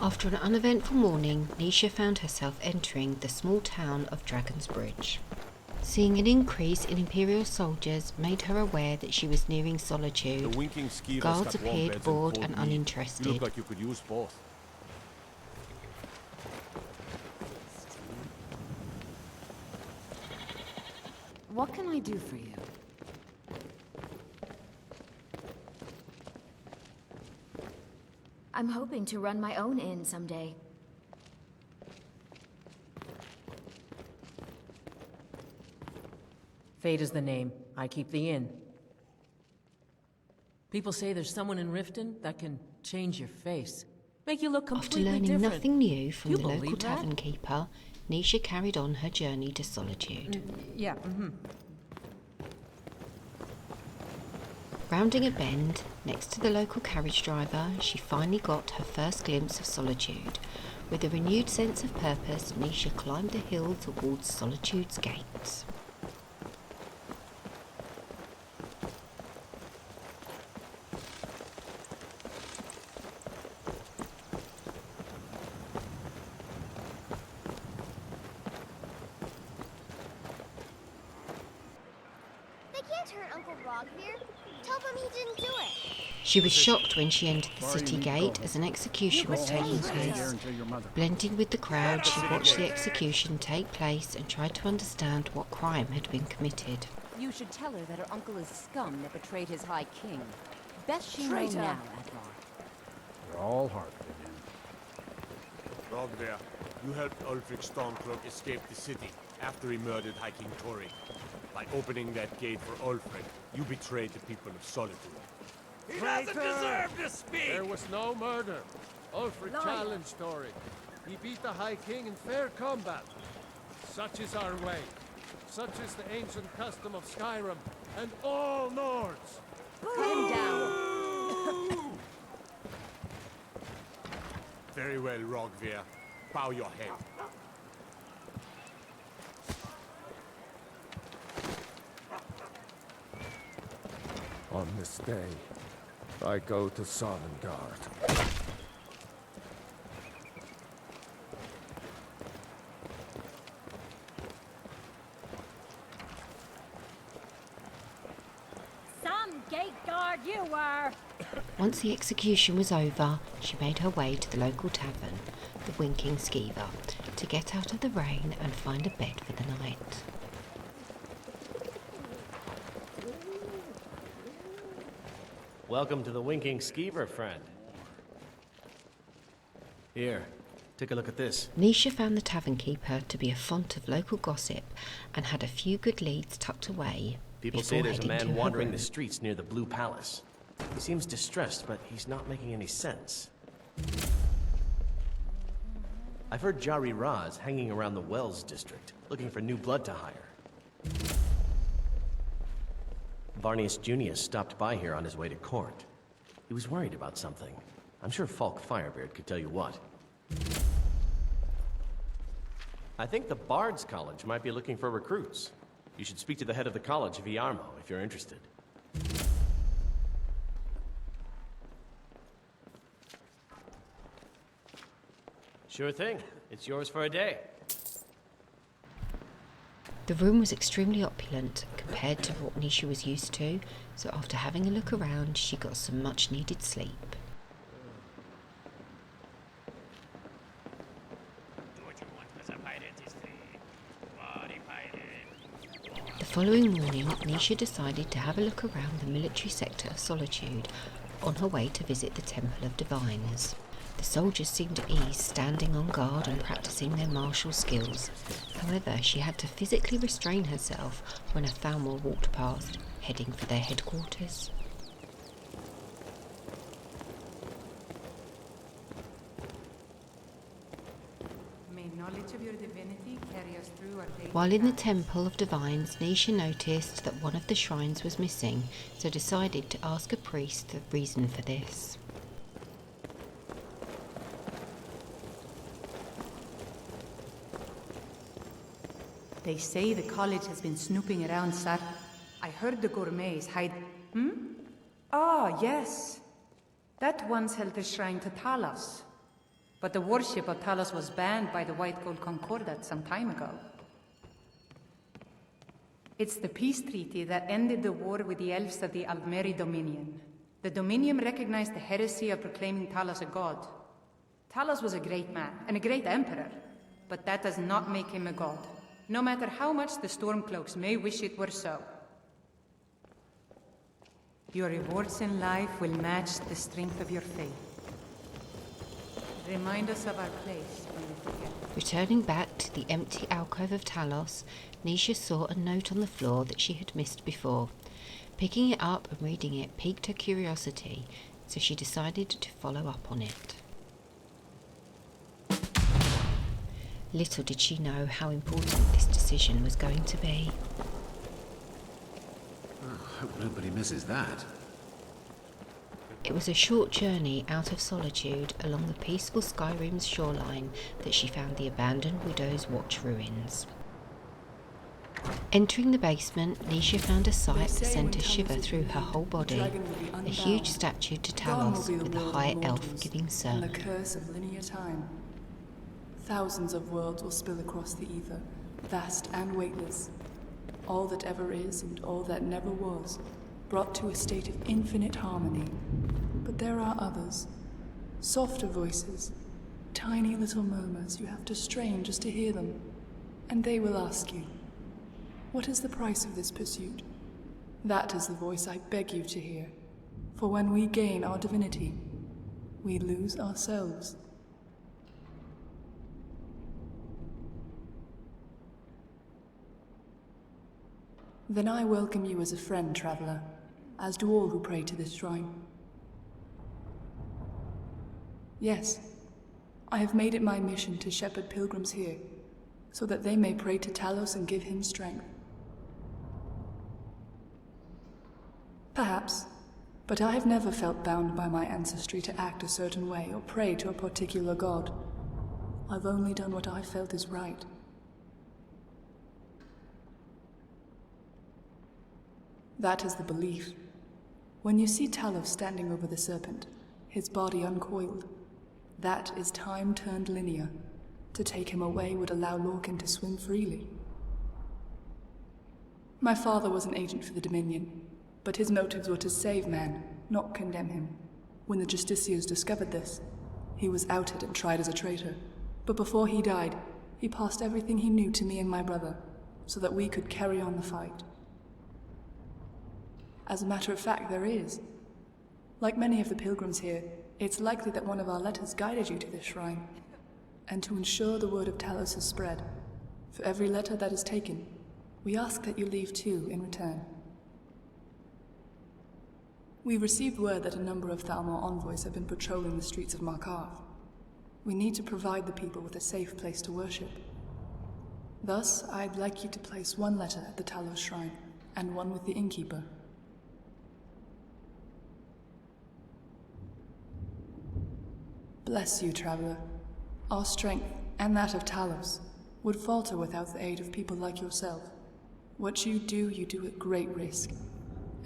After an uneventful morning, Niesha found herself entering the small town of Dragon's Bridge. Seeing an increase in Imperial soldiers made her aware that she was nearing Solitude. Guards appeared bored and uninterested. You look like you could use both. What can I do for you? I'm hoping to run my own inn someday. Fate is the name. I keep the inn. People say there's someone in Riften that can change your face. Make you look completely different. After learning nothing new from the local tavern keeper, Niesha carried on her journey to Solitude. Rounding a bend, next to the local carriage driver, she finally got her first glimpse of Solitude. With a renewed sense of purpose, Niesha climbed the hill towards Solitude's gates. She was shocked when she entered the city gate as an execution was taking place. Blending with the crowd, she watched the execution take place and tried to understand what crime had been committed. You should tell her that her uncle is scum that betrayed his high king. Best she know now, Advar. We're all hearted again. Rogver, you helped Ulfric Stormcloak escape the city after he murdered High King Tori. By opening that gate for Ulfric, you betrayed the people of Solitude. He doesn't deserve to speak! There was no murder. Ulfric challenged Tori. He beat the High King in fair combat. Such is our way. Such is the ancient custom of Skyrim and all Nords. Cut him down. Very well, Rogver. Bow your head. On this day, I go to Solitude. Some gate guard you were! Once the execution was over, she made her way to the local tavern, the Winking Skeever, to get out of the rain and find a bed for the night. Welcome to the Winking Skeever, friend. Here, take a look at this. Niesha found the tavern keeper to be a font of local gossip and had a few good leads tucked away. People say there's a man wandering the streets near the Blue Palace. He seems distressed, but he's not making any sense. I've heard Jari Raz hanging around the Wells district, looking for new blood to hire. Varnius Junius stopped by here on his way to court. He was worried about something. I'm sure Falk Firebeard could tell you what. I think the Bard's College might be looking for recruits. You should speak to the head of the college, Viarmo, if you're interested. Sure thing. It's yours for a day. The room was extremely opulent compared to what Niesha was used to, so after having a look around, she got some much-needed sleep. The following morning, Niesha decided to have a look around the military sector of Solitude on her way to visit the Temple of Divines. The soldiers seemed at ease, standing on guard and practicing their martial skills. However, she had to physically restrain herself when a Thalmor walked past, heading for their headquarters. May knowledge of your divinity carry us through our daily While in the tasks. Temple of Divines, Niesha noticed that one of the shrines was missing, so decided to ask a priest the reason for this. They say the college has been snooping around, sir. I heard the gourmets hide... Ah, yes. That once held the shrine to Talos. But the worship of Talos was banned by the White Gold Concordat some time ago. It's the peace treaty that ended the war with the elves of the Aldmeri Dominion. The Dominion recognized the heresy of proclaiming Talos a god. Talos was a great man, and a great emperor, but that does not make him a god, no matter how much the Stormcloaks may wish it were so. Your rewards in life will match the strength of your faith. Remind us of our place when we forget. Returning back to the empty alcove of Talos, Niesha saw a note on the floor that she had missed before. Picking it up and reading it piqued her curiosity, so she decided to follow up on it. Little did she know how important this decision was going to be. I hope nobody misses that. It was a short journey out of Solitude along the peaceful Skyrim's shoreline that she found the abandoned Widow's Watch ruins. Entering the basement, Niesha found a sight that sent a shiver through her whole body. A huge statue to Talos with a high elf giving sermon. And the curse of linear time. Thousands of worlds will spill across the ether, vast and weightless. All that ever is and all that never was, brought to a state of infinite harmony. But there are others, softer voices, tiny little murmurs you have to strain just to hear them. And they will ask you, what is the price of this pursuit? That is the voice I beg you to hear. For when we gain our divinity, we lose ourselves. Then I welcome you as a friend, traveler, as do all who pray to this shrine. Yes, I have made it my mission to shepherd pilgrims here, so that they may pray to Talos and give him strength. Perhaps, but I have never felt bound by my ancestry to act a certain way or pray to a particular god. I've only done what I felt is right. That is the belief. When you see Talos standing over the serpent, his body uncoiled, that is time turned linear. To take him away would allow Lorcan to swim freely. My father was an agent for the Dominion, but his motives were to save man, not condemn him. When the Justiciars discovered this, he was outed and tried as a traitor. But before he died, he passed everything he knew to me and my brother, so that we could carry on the fight. As a matter of fact, there is. Like many of the pilgrims here, it's likely that one of our letters guided you to this shrine. And to ensure the word of Talos is spread, for every letter that is taken, we ask that you leave 2 in return. We received word that a number of Thalmor envoys have been patrolling the streets of Markarth. We need to provide the people with a safe place to worship. Thus, I'd like you to place 1 letter at the Talos shrine, and 1 with the innkeeper. Bless you, traveler. Our strength, and that of Talos, would falter without the aid of people like yourself. What you do at great risk,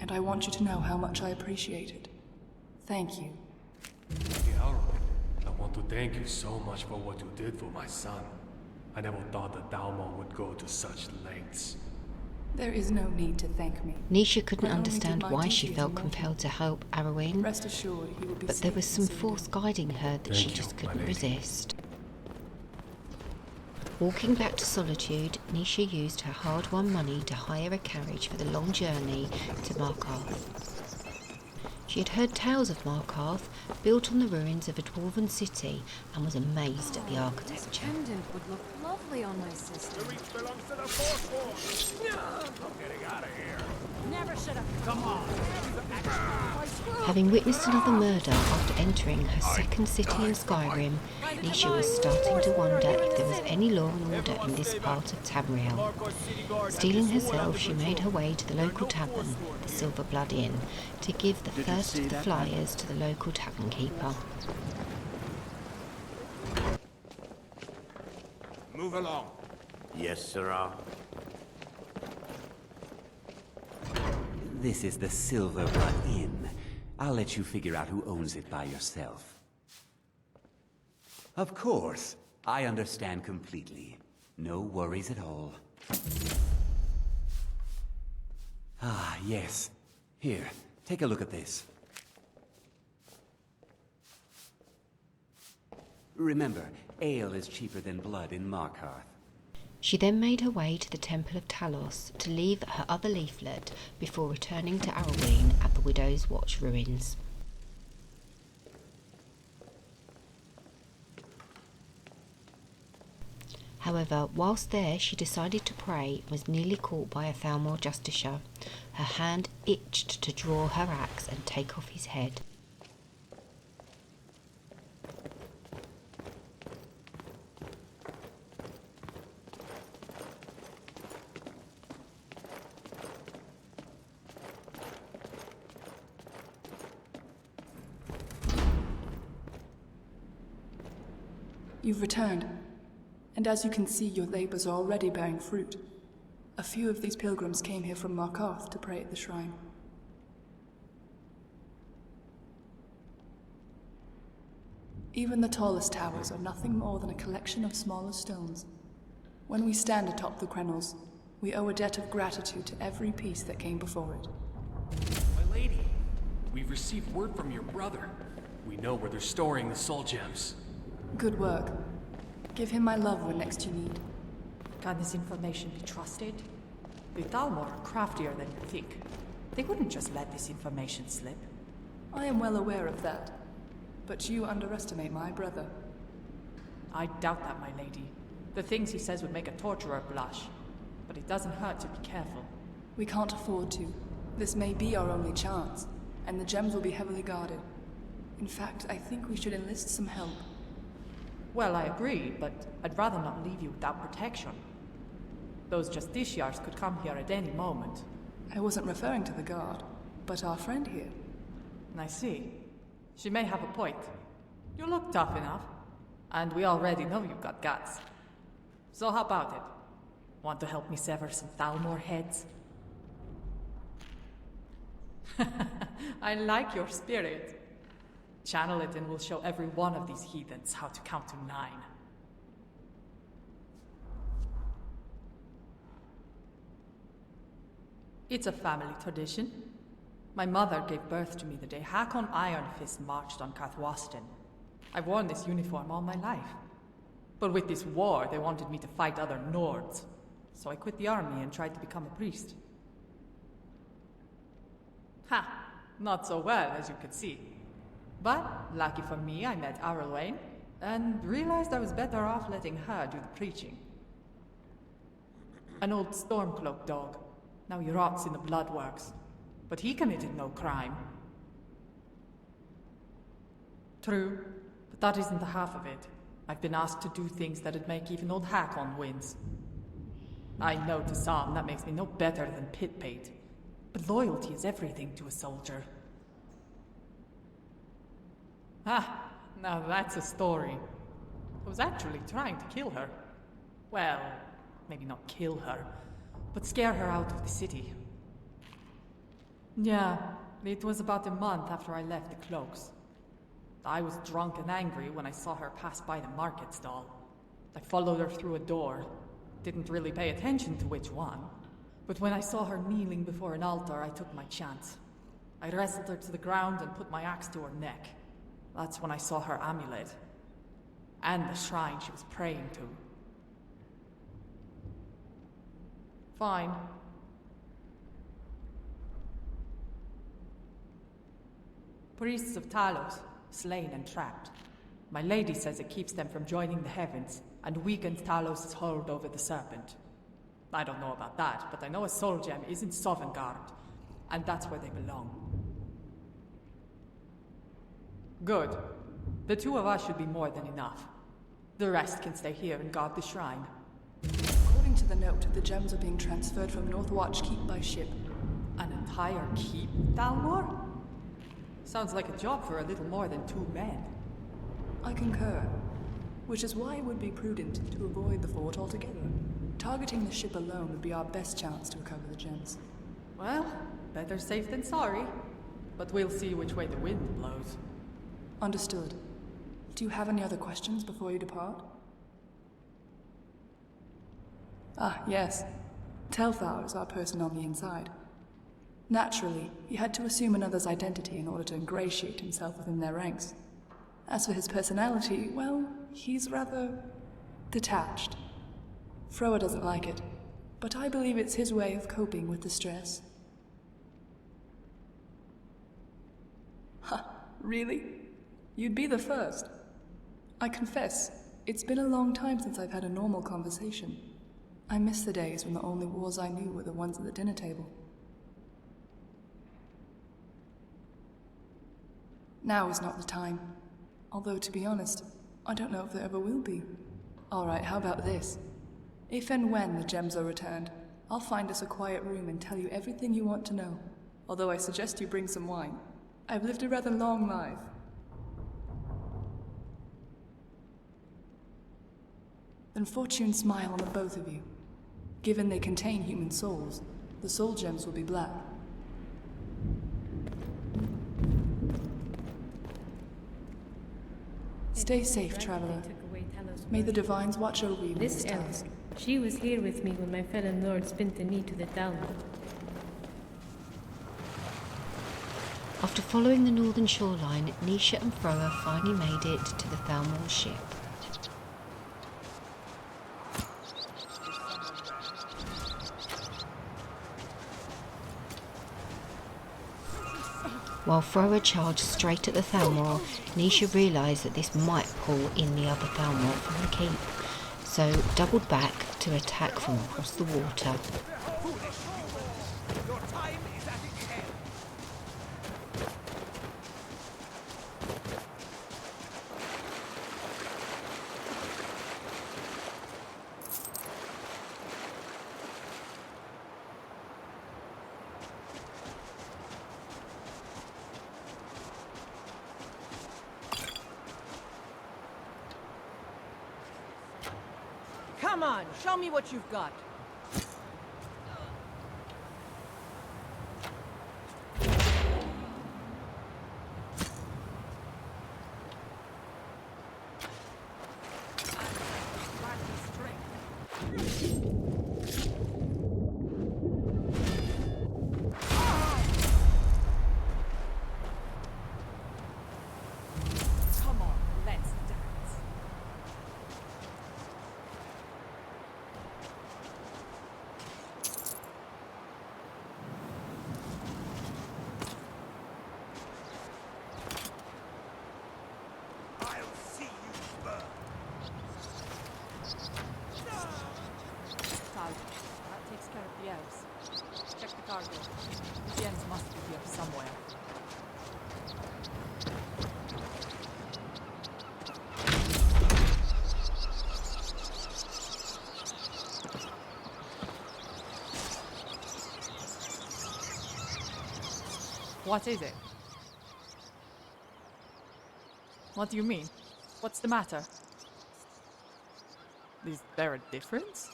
and I want you to know how much I appreciate it. Thank you. Yarrow, I want to thank you so much for what you did for my son. I never thought that Thalmor would go to such lengths. There is no need to thank me. Niesha couldn't understand why she felt compelled to help Arwen, Rest assured, he will be but there was some force guiding her that she just couldn't resist. Walking back to Solitude, Niesha used her hard-won money to hire a carriage for the long journey to Markarth. She had heard tales of Markarth, built on the ruins of a dwarven city, and was amazed at the architecture. This pendant would look lovely on my sister. The reach belongs to the Force. I'm getting out of here. Never should have. Come on. Having witnessed another murder after entering her second city in Skyrim, Niesha was starting to wonder if there was any law and order in this part of Tamriel. Steeling herself, she made her way to the local tavern, the Silver Blood Inn, to give the first of the flyers to the local tavern keeper. Move along. Yes, sirrah. This is the Silver Blood Inn. I'll let you figure out who owns it by yourself. Of course. I understand completely. No worries at all. Ah, yes. Here, take a look at this. Remember, ale is cheaper than blood in Markarth. She then made her way to the Temple of Talos to leave her other leaflet before returning to Arween at the Widow's Watch ruins. However, whilst there she decided to pray and was nearly caught by a Thalmor Justiciar. Her hand itched to draw her axe and take off his head. You've returned, and as you can see, your labors are already bearing fruit. A few of these pilgrims came here from Markarth to pray at the shrine. Even the tallest towers are nothing more than a collection of smaller stones. When we stand atop the crenels, we owe a debt of gratitude to every piece that came before it. My lady, we've received word from your brother. We know where they're storing the soul gems. Good work. Give him my love when next you need. Can this information be trusted? The Thalmor are craftier than you think. They wouldn't just let this information slip. I am well aware of that. But you underestimate my brother. I doubt that, my lady. The things he says would make a torturer blush. But it doesn't hurt to be careful. We can't afford to. This may be our only chance, and the gems will be heavily guarded. In fact, I think we should enlist some help. Well, I agree, but I'd rather not leave you without protection. Those Justiciars could come here at any moment. I wasn't referring to the guard, but our friend here. I see. She may have a point. You look tough enough, and we already know you've got guts. So how about it? Want to help me sever some Thalmor heads? I like your spirit. Channel it and we'll show every one of these heathens how to count to 9. It's a family tradition. My mother gave birth to me the day Hakon Ironfist marched on Kathwasten. I've worn this uniform all my life. But with this war, they wanted me to fight other Nords. So I quit the army and tried to become a priest. Ha! Not so well, as you could see. But, lucky for me, I met Arelwain, and realized I was better off letting her do the preaching. An old Stormcloak dog. Now he rots in the Bloodworks. But he committed no crime. True, but that isn't the half of it. I've been asked to do things that'd make even old Hakon wince. I know to some that makes me no better than Pitbait, but loyalty is everything to a soldier. Ah, now that's a story. I was actually trying to kill her. Well, maybe not kill her, but scare her out of the city. Yeah, it was about a month after I left the Cloaks. I was drunk and angry when I saw her pass by the market stall. I followed her through a door. Didn't really pay attention to which one. But when I saw her kneeling before an altar, I took my chance. I wrestled her to the ground and put my axe to her neck. That's when I saw her amulet. And the shrine she was praying to. Fine. Priests of Talos, slain and trapped. My lady says it keeps them from joining the heavens, and weakens Talos' hold over the serpent. I don't know about that, but I know a soul gem is in Sovngarde, and that's where they belong. Good. The 2 of us should be more than enough. The rest can stay here and guard the shrine. According to the note, the gems are being transferred from Northwatch Keep by ship. An entire keep, Thalmor? Sounds like a job for a little more than 2 men. I concur. Which is why it would be prudent to avoid the fort altogether. Targeting the ship alone would be our best chance to recover the gems. Well, better safe than sorry. But we'll see which way the wind blows. Understood. Do you have any other questions before you depart? Ah, yes. Telthar is our person on the inside. Naturally, he had to assume another's identity in order to ingratiate himself within their ranks. As for his personality, well, he's rather detached. Froa doesn't like it, but I believe it's his way of coping with the stress. Ha, really? You'd be the first. I confess, it's been a long time since I've had a normal conversation. I miss the days when the only wars I knew were the ones at the dinner table. Now is not the time. Although, to be honest, I don't know if there ever will be. Alright, how about this? If and when the gems are returned, I'll find us a quiet room and tell you everything you want to know. Although I suggest you bring some wine. I've lived a rather long life. Then fortune smile on the both of you. Given they contain human souls, the soul gems will be black. Stay safe, traveler. May the divines watch over you. This elf, she was here with me when my fallen lords bent the knee to the Talmud. After following the northern shoreline, Niesha and Froa finally made it to the Thalmor's ship. While Froa charged straight at the Thalmor, Niesha realised that this might pull in the other Thalmor from the keep, so doubled back to attack from across the water. Your time is at its end. Come on, show me what you've got. Come on, let's dance. I'll see you burn. Tal, that takes care of the elves. Check the cargo. The gems must be here somewhere. What is it? What do you mean? What's the matter? Is there a difference?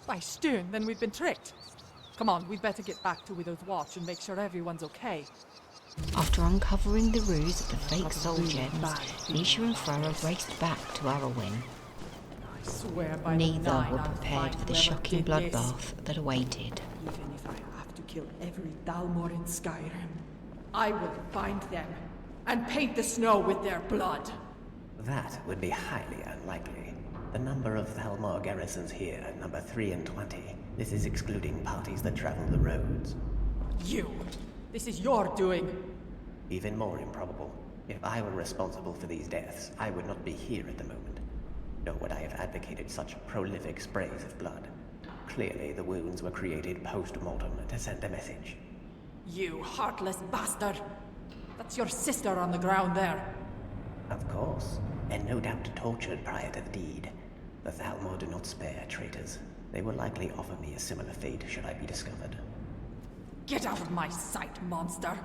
By Stone, then we've been tricked. Come on, we'd better get back to Widow's Watch and make sure everyone's okay. After uncovering the ruse of the fake soul gems, Niesha and Froa raced back to Arwen. I swear by Neither the nine were I'll prepared find for the whoever shocking did this. bloodbath that awaited. Even if I have to kill every Dalmor in Skyrim, I will find them and paint the snow with their blood. That would be highly unlikely. The number of Thalmor garrisons here are number 3 and 20. This is excluding parties that travel the roads. You! This is your doing! Even more improbable. If I were responsible for these deaths, I would not be here at the moment. Nor would I have advocated such prolific sprays of blood. Clearly, the wounds were created post-mortem to send a message. You heartless bastard! That's your sister on the ground there. Of course, and no doubt tortured prior to the deed. The Thalmor do not spare traitors. They will likely offer me a similar fate should I be discovered. Get out of my sight, monster!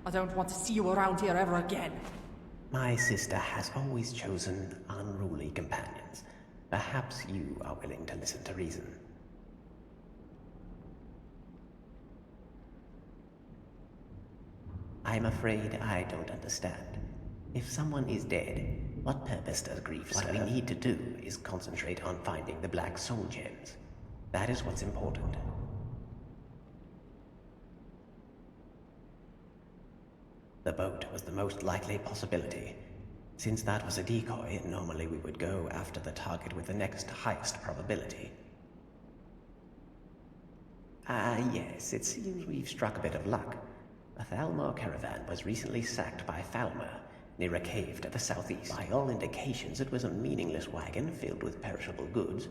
I don't want to see you around here ever again. My sister has always chosen unruly companions. Perhaps you are willing to listen to reason. I'm afraid I don't understand. If someone is dead, what purpose does grief serve? What we need to do is concentrate on finding the Black Soul Gems. That is what's important. The boat was the most likely possibility. Since that was a decoy, normally we would go after the target with the next highest probability. Yes, it seems we've struck a bit of luck. A Thalmor caravan was recently sacked by Falmer, near a cave to the southeast. By all indications, it was a meaningless wagon filled with perishable goods,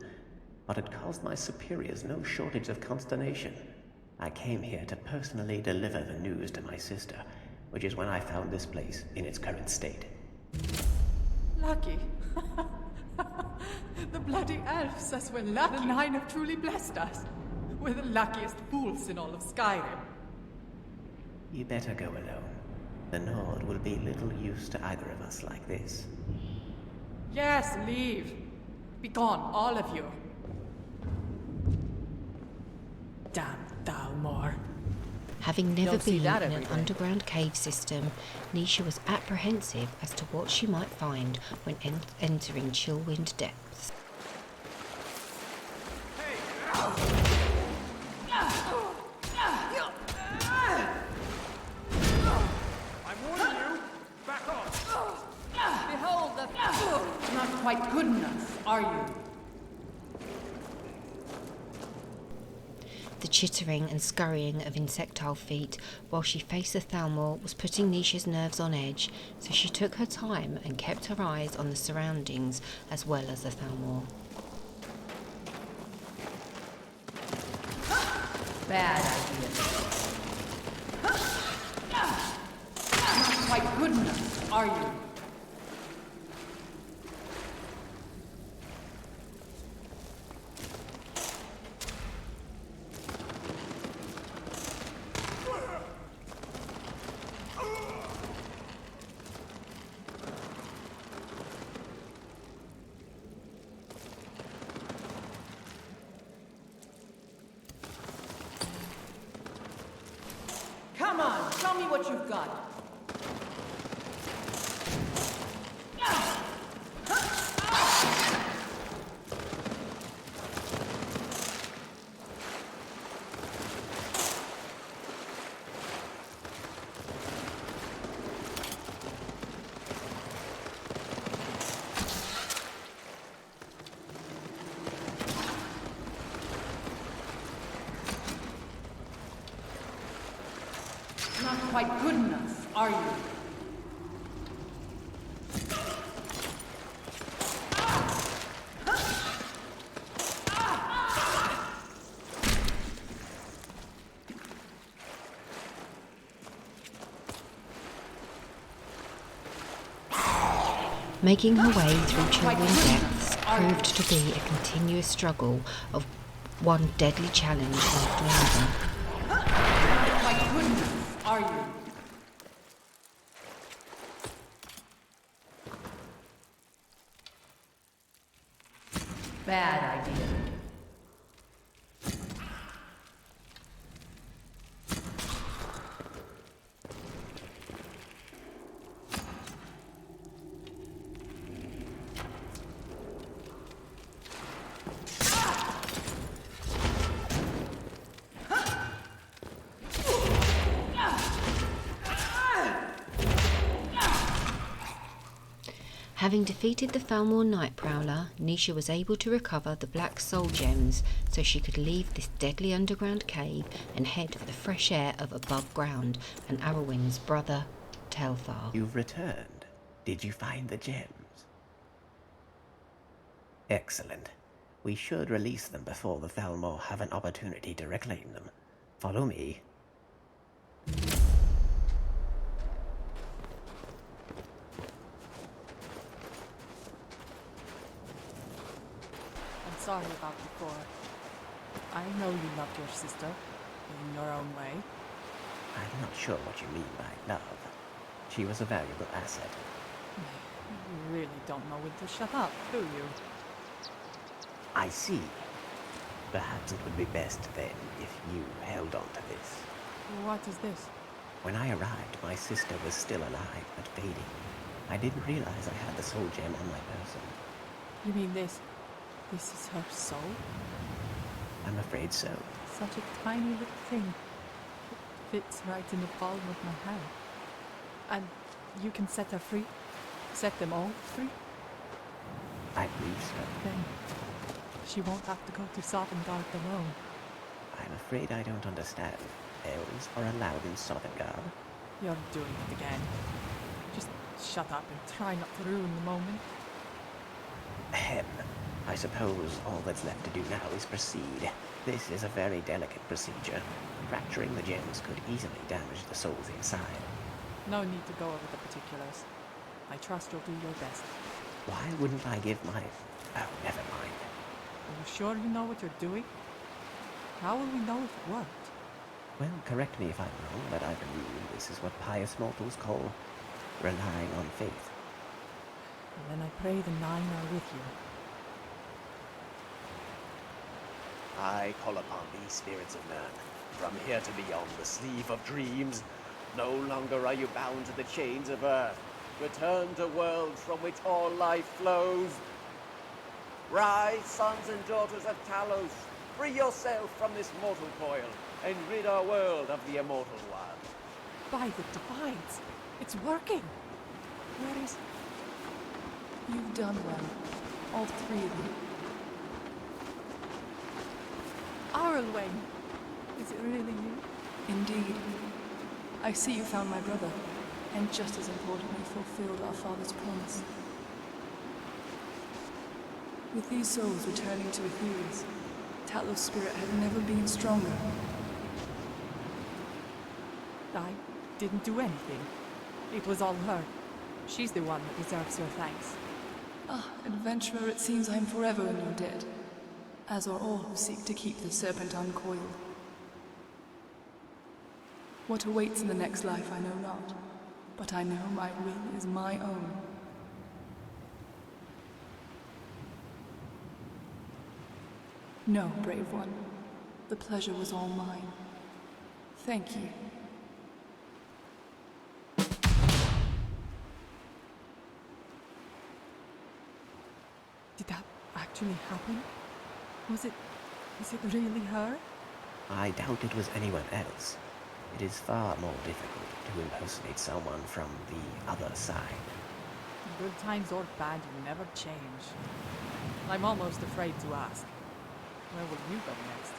but it caused my superiors no shortage of consternation. I came here to personally deliver the news to my sister, which is when I found this place in its current state. Lucky. The bloody elf says we're lucky. The Nine have truly blessed us. We're the luckiest fools in all of Skyrim. You better go alone. The Nord will be little use to either of us like this. Yes, leave. Be gone, all of you. Damn Thalmor. Having never Don't see been that in every an day. underground cave system, Niesha was apprehensive as to what she might find when entering Chillwind depths. I'm warning you! Back off! Behold the... Not quite good enough, are you? The chittering and scurrying of insectile feet while she faced the Thalmor was putting Nisha's nerves on edge, so she took her time and kept her eyes on the surroundings as well as the Thalmor. Bad idea. Not quite good enough, are you? Come on, show me what you've got. Not quite good enough, are you? Making her way through Chillwind depths proved to be a continuous struggle of one deadly challenge after another. Not quite good enough, are you? Bad idea. Having defeated the Thalmor Night Prowler, Niesha was able to recover the Black Soul Gems so she could leave this deadly underground cave and head for the fresh air of above ground and Arwen's brother, Telthar. You've returned. Did you find the gems? Excellent. We should release them before the Thalmor have an opportunity to reclaim them. Follow me. I'm sorry about before. I know you loved your sister, in your own way. I'm not sure what you mean by love. She was a valuable asset. You really don't know when to shut up, do you? I see. Perhaps it would be best then if you held on to this. What is this? When I arrived, my sister was still alive, but fading. I didn't realize I had the soul gem on my person. You mean this is her soul? I'm afraid so. Such a tiny little thing. It fits right in the palm of my hand. And you can set her free? Set them all free? I believe so. Then she won't have to go to Sovngarde alone. I'm afraid I don't understand. Elves are allowed in Sovngarde. You're doing it again. Just shut up and try not to ruin the moment. Ahem. I suppose all that's left to do now is proceed. This is a very delicate procedure. Fracturing the gems could easily damage the souls inside. No need to go over the particulars. I trust you'll do your best. Why wouldn't I give my... Oh, never mind. Are you sure you know what you're doing? How will we know if it worked? Well, correct me if I'm wrong, but I believe this is what pious mortals call relying on faith. And then I pray the Nine are with you. I call upon these spirits of men, from here to beyond the sleeve of dreams. No longer are you bound to the chains of earth. Return to worlds from which all life flows. Rise, sons and daughters of Talos. Free yourself from this mortal coil, and rid our world of the immortal one. By the divines! It's working! Where is... You've done well. All three of you. Arlwain! Is it really you? Indeed. I see you found my brother, and just as importantly fulfilled our father's promise. With these souls returning to Ethereus, Talos' spirit had never been stronger. I didn't do anything. It was all her. She's the one that deserves your thanks. Ah, adventurer, it seems I am forever in your debt, as are all who seek to keep the serpent uncoiled. What awaits in the next life I know not, but I know my will is my own. No, brave one. The pleasure was all mine. Thank you. Did that actually happen? Was it really her? I doubt it was anyone else. It is far more difficult to impersonate someone from the other side. Good times or bad, you never change. I'm almost afraid to ask. Where will you go next?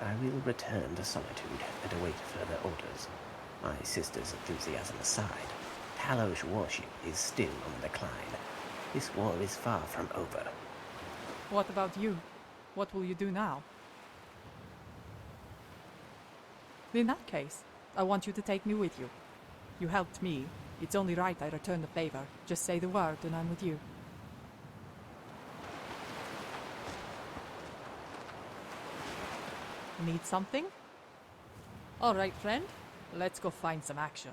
I will return to Solitude and await further orders. My sister's enthusiasm aside, Talos warship is still on the decline. This war is far from over. What about you? What will you do now? In that case, I want you to take me with you. You helped me. It's only right I return the favor. Just say the word and I'm with you. Need something? All right, friend. Let's go find some action.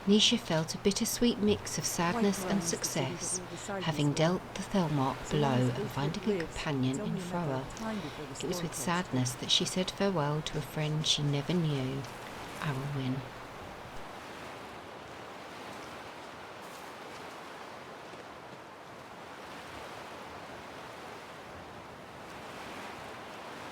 Niesha felt a bittersweet mix of sadness and success, having dealt the Thelmark blow and finding a companion in Thrower. It was with sadness that she said farewell to a friend she never knew, Arwen.